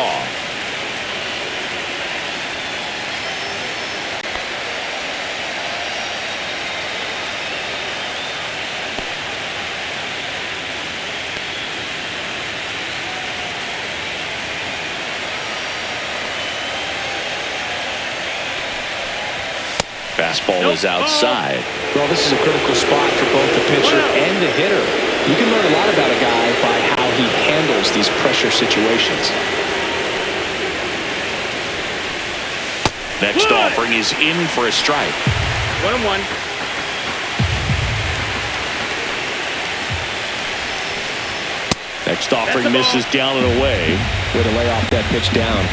Fastball is outside.
Well, this is a critical spot for both the pitcher and the hitter. You can learn a lot about a guy by how he handles these pressure situations.
Next offering is in for a strike.
1-1.
Next offering misses down and away.
Way to lay off that pitch down.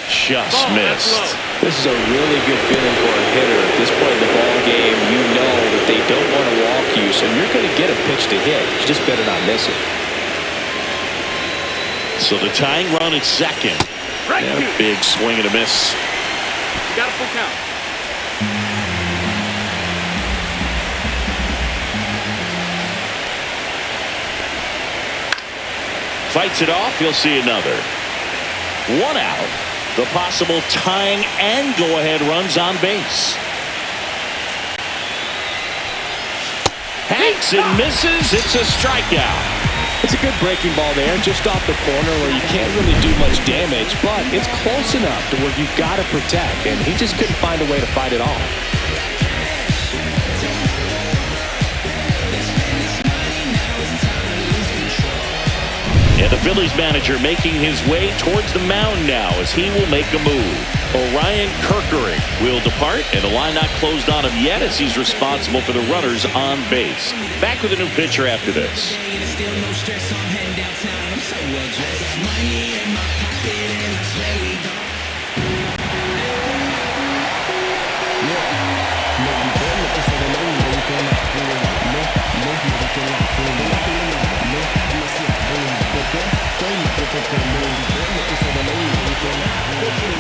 Just missed.
This is a really good feeling for a hitter at this point in the ball game. You know that they don't want to walk you, so you're going to get a pitch to hit. You just better not miss it.
So the tying run at second. And a big swing and a miss.
You got a full count.
Fights it off. He'll see another. One out. The possible tying and go-ahead runs on base. Hanks and misses. It's a strikeout.
It's a good breaking ball there, just off the corner where you can't really do much damage, but it's close enough to where you've got to protect, and he just couldn't find a way to fight it off.
And the Phillies manager making his way towards the mound now as he will make a move. Orion Kerkering will depart, and the line not closed on him yet as he's responsible for the runners on base. Back with a new pitcher after this.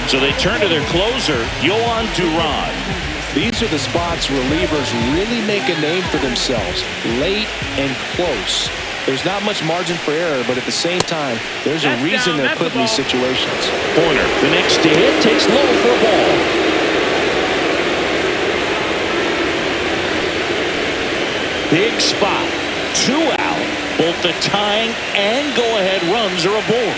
So they turn to their closer, Yohan Duran.
These are the spots relievers really make a name for themselves, late and close. There's not much margin for error, but at the same time, there's a reason they're put in these situations.
Corner, the next to hit, takes low for a ball. Big spot, 2 out. Both the tying and go-ahead runs are aboard.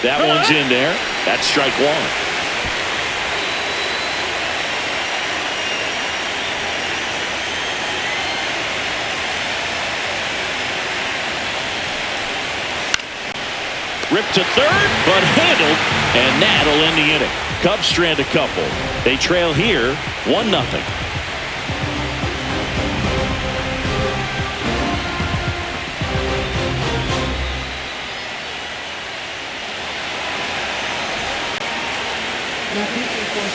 That one's in there. That's strike one. Ripped to third, but handled, and that'll end the inning. Cubs strand a couple. They trail here 1-0.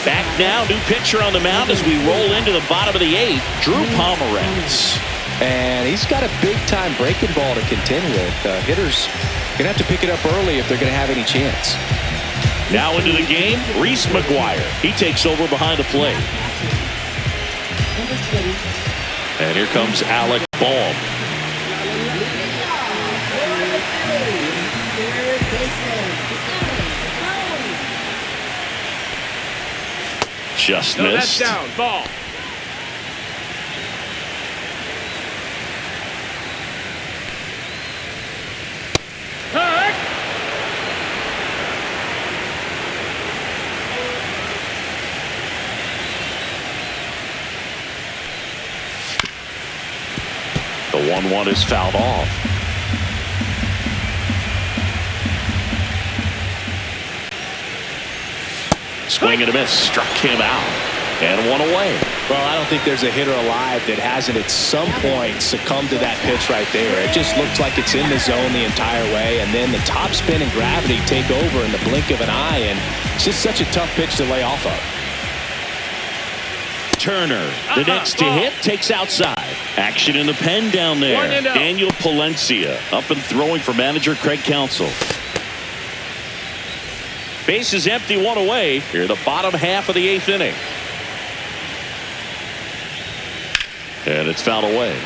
Back now, new pitcher on the mound as we roll into the bottom of the 8th, Drew Pomeranz.
And he's got a big-time breaking ball to contend with. Hitters going to have to pick it up early if they're going to have any chance.
Now into the game, Reese McGuire. He takes over behind the plate. And here comes Alec Bohm. Just missed.
That's down. Ball. Hurt.
The 1-1 is fouled off. Swing and a miss, struck him out, and one away.
Well, I don't think there's a hitter alive that hasn't at some point succumbed to that pitch right there. It just looks like it's in the zone the entire way, and then the top spin and gravity take over in the blink of an eye, and it's just such a tough pitch to lay off of.
Turner, the next to hit, takes outside. Action in the pen down there. Daniel Palencia up and throwing for manager Craig Counsell. Base is empty, one away. Here, the bottom half of the 8th inning. And it's fouled away.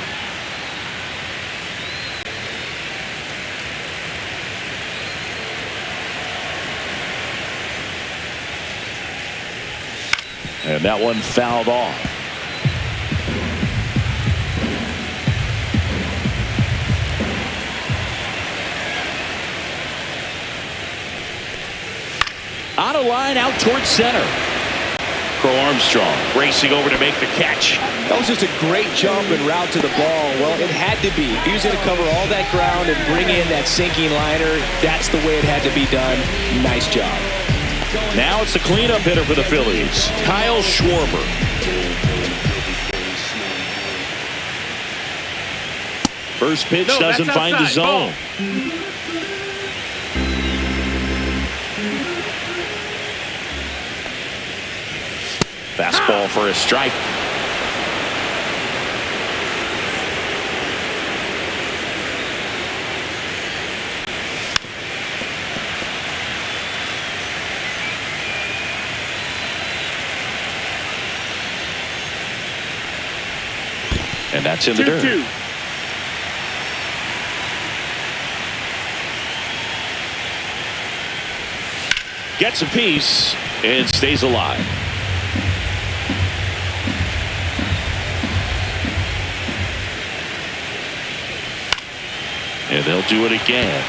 And that one fouled off. Out of line, out towards center. Crow Armstrong racing over to make the catch.
That was just a great jump and route to the ball. Well, it had to be. If he was going to cover all that ground and bring in that sinking liner, that's the way it had to be done. Nice job.
Now it's the cleanup hitter for the Phillies, Kyle Schwarber. First pitch doesn't find the zone. Fastball for a strike. And that's in the dirt.
2-2.
Gets a piece and stays alive. And they'll do it again.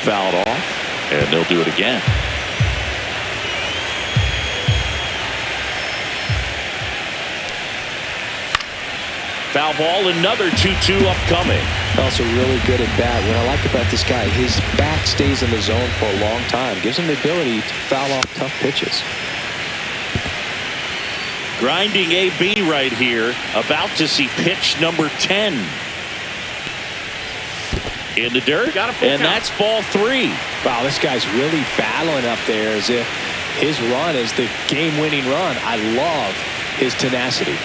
Fouled off, and they'll do it again. Foul ball, another 2-2 upcoming.
Also really good at bat. What I like about this guy, his bat stays in the zone for a long time. Gives him the ability to foul off tough pitches.
Grinding AB right here, about to see pitch number 10. In the dirt, and that's ball 3.
Wow, this guy's really battling up there as if his run is the game-winning run. I love his tenacity.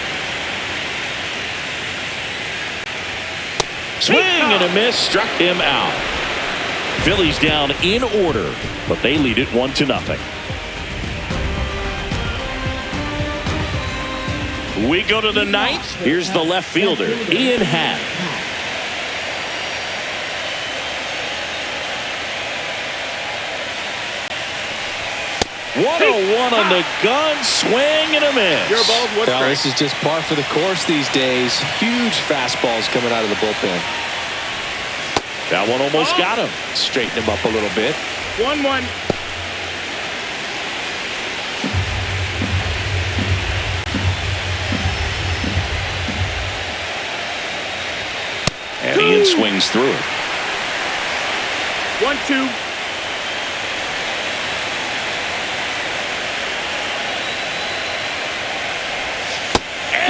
Swing and a miss, struck him out. Phillies down in order, but they lead it 1-0. We go to the 9th. Here's the left fielder, Ian Happ. One on the gun, swing and a miss.
Your ball, what's
well, this is just par for the course these days. Huge fastballs coming out of the bullpen.
That one almost got him.
Straighten him up a little bit.
1-1.
And Ian swings through it.
1-2.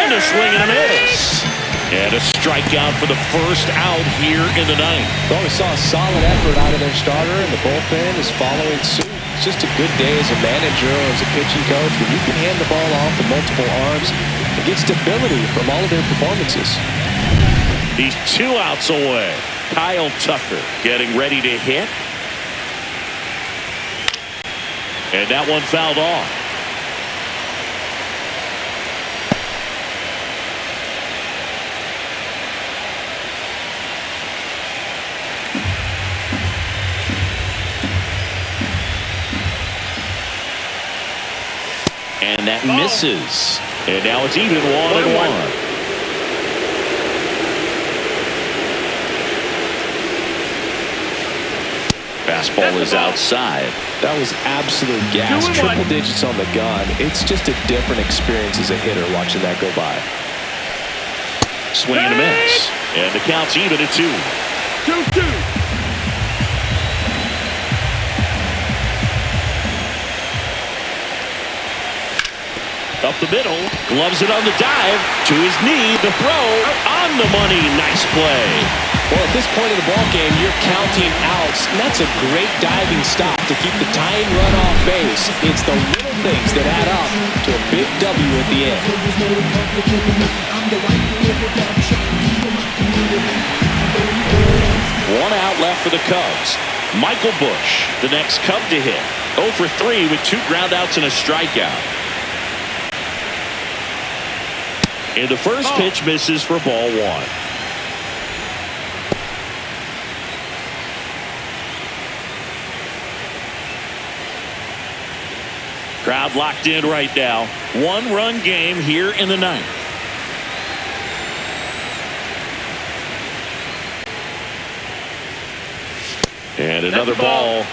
And a swing and a miss. And a strikeout for the first out here in the 9th.
Well, we saw a solid effort out of their starter, and the bullpen is following suit. It's just a good day as a manager or as a pitching coach when you can hand the ball off to multiple arms and get stability from all of their performances.
He's 2 outs away. Kyle Tucker getting ready to hit. And that one fouled off. And that misses. And now it's even 1-1. Fastball is outside.
That was absolute gas.
2-1.
Triple digits on the gun. It's just a different experience as a hitter watching that go by.
Swing and a miss. And the count's even at 2.
2-2.
Up the middle, gloves it on the dive, to his knee, the throw, on the money, nice play.
Well, at this point in the ball game, you're counting outs, and that's a great diving stop to keep the tying run off base. It's the little things that add up to a big W at the end.
1 out left for the Cubs. Michael Busch, the next Cub to hit. 0 for 3 with 2 groundouts and a strikeout. And the first pitch misses for ball 1. Crowd locked in right now. 1-run game here in the 9th. And another ball.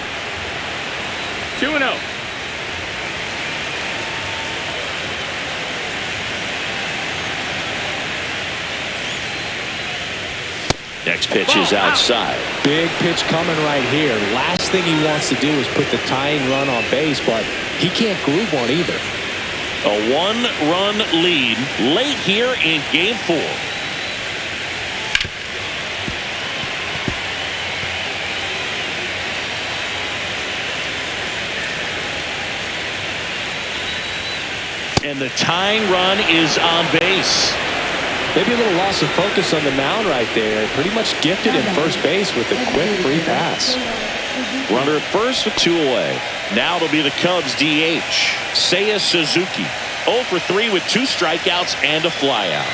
2-0.
Next pitch is outside.
Big pitch coming right here. Last thing he wants to do is put the tying run on base, but he can't groove one either.
A 1-run lead late here in game 4. And the tying run is on base.
Maybe a little loss of focus on the mound right there. Pretty much gifted in first base with a quick free pass.
Runner at first with 2 away. Now it'll be the Cubs DH, Seiya Suzuki. 0 for 3 with 2 strikeouts and a flyout.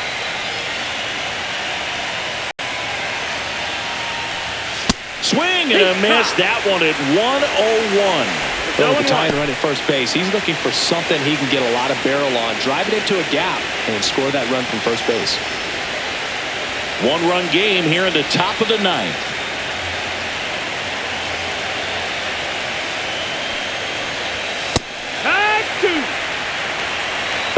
Swing and a miss. That one at 101.
Well, the tying run at first base. He's looking for something he can get a lot of barrel on. Drive it into a gap and score that run from first base.
1-run game here in the top of the 9th.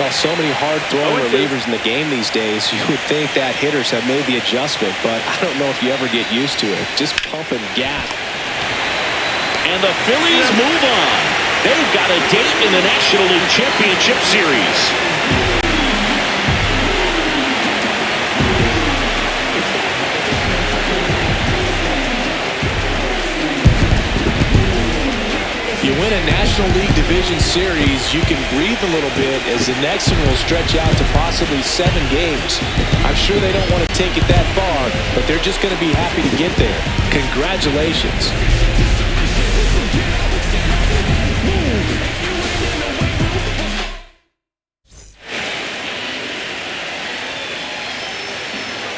Well, so many hard-throwing relievers in the game these days. You would think that hitters have made the adjustment, but I don't know if you ever get used to it. Just pump and gap.
And the Phillies move on. They've got a date in the National League Championship Series.
You win a National League Division Series, you can breathe a little bit as the next one will stretch out to possibly 7 games. I'm sure they don't want to take it that far, but they're just going to be happy to get there. Congratulations.